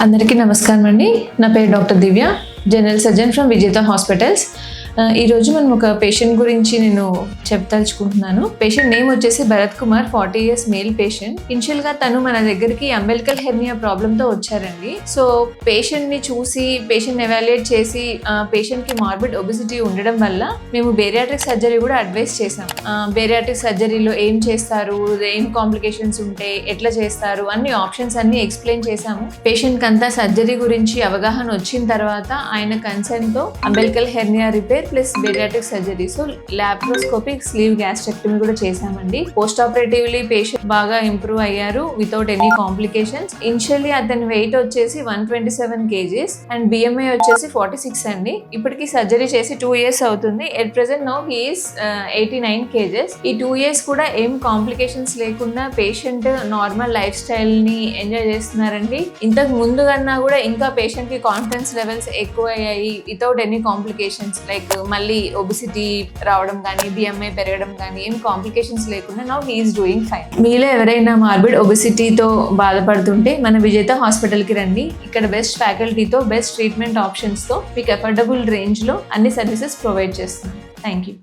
అందరికీ నమస్కారం అండి. నా పేరు doctor Divya, general surgeon from విజేత హాస్పిటల్స్. ఈరోజు మనం ఒక పేషెంట్ గురించి నేను చెప్తలుచుకుంటున్నాను. పేషెంట్ నేమ్ వచ్చేసి Bharat Kumar, 40 years male patient. ఇనిషియల్గా తను మన దగ్గరికి అంబెలికల్ హెర్నియా ప్రాబ్లంతో వచ్చారండి. సో పేషెంట్ని చూసి పేషెంట్ ఎవాల్యుయేట్ చేసి పేషెంట్కి మార్బిడ్ ఒబిసిటీ ఉండడం వల్ల మేము బేరియాట్రిక్ సర్జరీ కూడా అడ్వైస్ చేసాం. బేరియాట్రిక్ సర్జరీలో ఏం చేస్తారు, ఏం కాంప్లికేషన్స్ ఉంటాయి, ఎట్లా చేస్తారు, అన్ని ఆప్షన్స్ అన్ని ఎక్స్ప్లెయిన్ చేసాము. పేషెంట్కి అంతా సర్జరీ గురించి అవగాహన వచ్చిన తర్వాత ఆయన కన్సెంట్తో umbilical hernia repair plus bariatric surgery, so laparoscopic sleeve gastrectomy కూడా చేశామండి. పోస్ట్ ఆపరేటివ్లీ పేషెంట్ బాగా ఇంప్రూవ్ అయ్యారు వితౌట్ ఎనీ కాంప్లికేషన్స్. ఇనిషియల్లీ అతని వెయిట్ వచ్చేసి 127 kgs అండ్ బిఎంఐ వచ్చేసి 46 అండి. ఇప్పటికి సర్జరీ చేసి 2 years అవుతుంది. At present now he is 89 kgs. ఈ 2 years కూడా ఏం కాంప్లికేషన్స్ లేకుండా పేషెంట్ నార్మల్ లైఫ్ స్టైల్ ని ఎంజాయ్ చేస్తున్నారండి. ఇంతకు ముందు కన్నా కూడా ఇంకా పేషెంట్ కి కాన్ఫిడెన్స్ లెవెల్స్ ఎక్కువ అయ్యాయి వితౌట్ ఎనీ కాంప్లికేషన్స్. లైక్ మళ్ళీ ఒబిసిటీ రావడం కానీ, బిఎంఐ పెరగడం కానీ ఏం కాంప్లికేషన్స్ లేకుండా now he is doing fine. మీలో ఎవరైనా మార్బిడ్ ఒబిసిటీతో బాధపడుతుంటే మన విజేత హాస్పిటల్కి రండి. ఇక్కడ బెస్ట్ ఫ్యాకల్టీతో, బెస్ట్ ట్రీట్మెంట్ ఆప్షన్స్తో మీకు అఫోర్డబుల్ రేంజ్లో అన్ని సర్వీసెస్ ప్రొవైడ్ చేస్తున్నాం. Thank you.